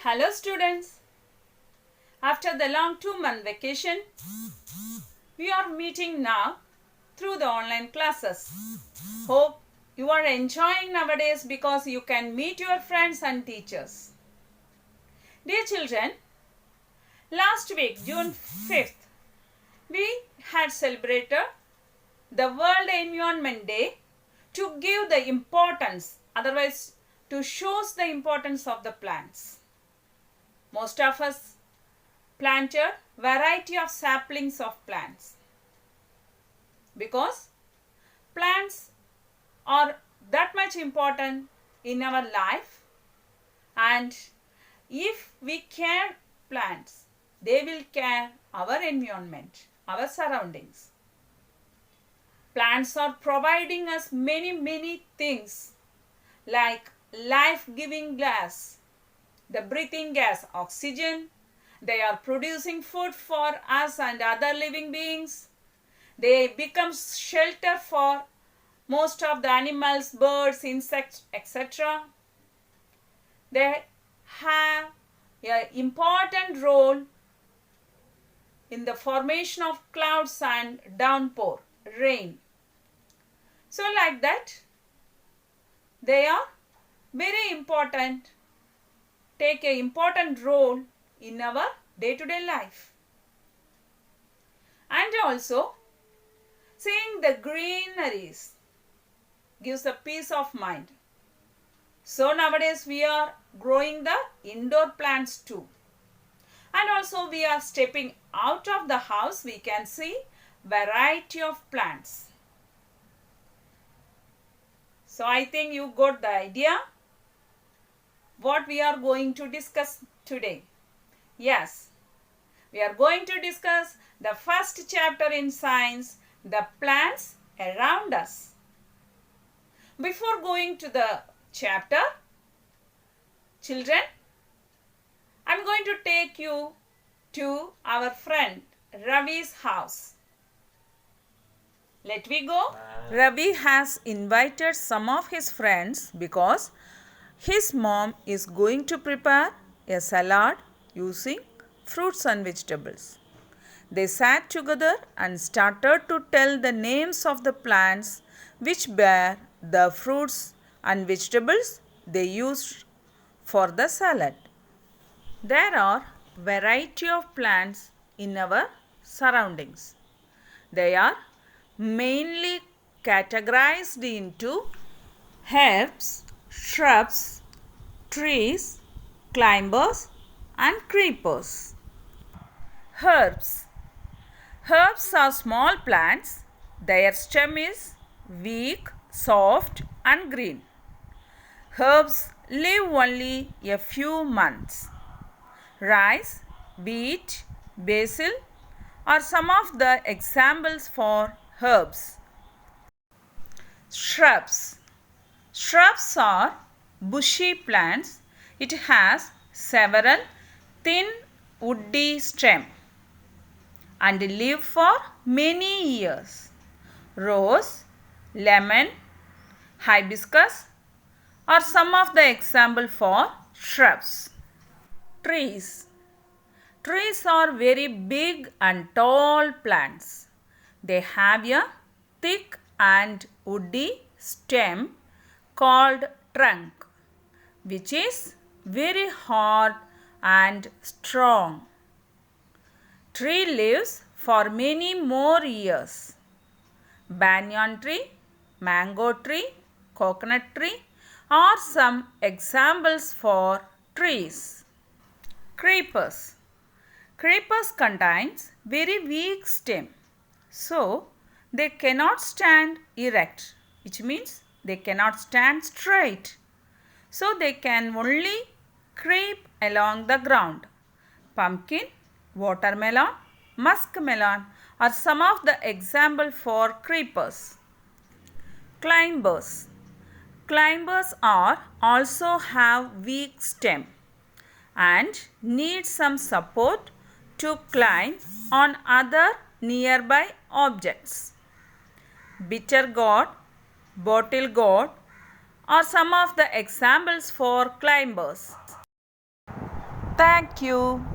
Hello students, after the long 2-month vacation, we are meeting now through the online classes. Hope you are enjoying nowadays because you can meet your friends and teachers. Dear children, last week June 5th, we had celebrated the World Environment Day to give the importance, otherwise to show the importance of the plants. Most of us planted variety of saplings of plants because plants are that much important in our life, and if we care plants, they will care our environment, our surroundings. Plants are providing us many things like life-giving gas, the breathing gas, oxygen. They are producing food for us and other living beings. They become shelter for most of the animals, birds, insects, etc. They have an important role in the formation of clouds and downpour, rain. So like that, they are very important, take an important role in our day-to-day life. And also, seeing the greeneries gives a peace of mind. So nowadays we are growing the indoor plants too. And also we are stepping out of the house, we can see variety of plants. So I think you got the idea what we are going to discuss today. Yes, we are going to discuss the first chapter in science, the plants around us. Before going to the chapter, children, I am going to take you to our friend Ravi's house. Let we go. Ravi has invited some of his friends because his mom is going to prepare a salad using fruits and vegetables. They sat together and started to tell the names of the plants which bear the fruits and vegetables they used for the salad. There are variety of plants in our surroundings. They are mainly categorized into herbs, shrubs, trees, climbers and creepers. Herbs. Herbs are small plants. Their stem is weak, soft and green. Herbs live only a few months. Rice, wheat, basil are some of the examples for herbs. Shrubs. Shrubs are bushy plants. It has several thin woody stems and live for many years. Rose, lemon, hibiscus are some of the examples for shrubs. Trees. Trees are very big and tall plants. They have a thick and woody stem called trunk, which is very hard and strong. Tree lives for many more years. Banyan tree, mango tree, coconut tree are some examples for trees. Creepers. Creepers contains very weak stem, so they cannot stand erect, which means they cannot stand straight. So they can only creep along the ground. Pumpkin, watermelon, muskmelon are some of the examples for creepers. Climbers. Climbers are also have weak stem and need some support to climb on other nearby objects. Bitter gourd, bottle gourd are some of the examples for climbers. Thank you.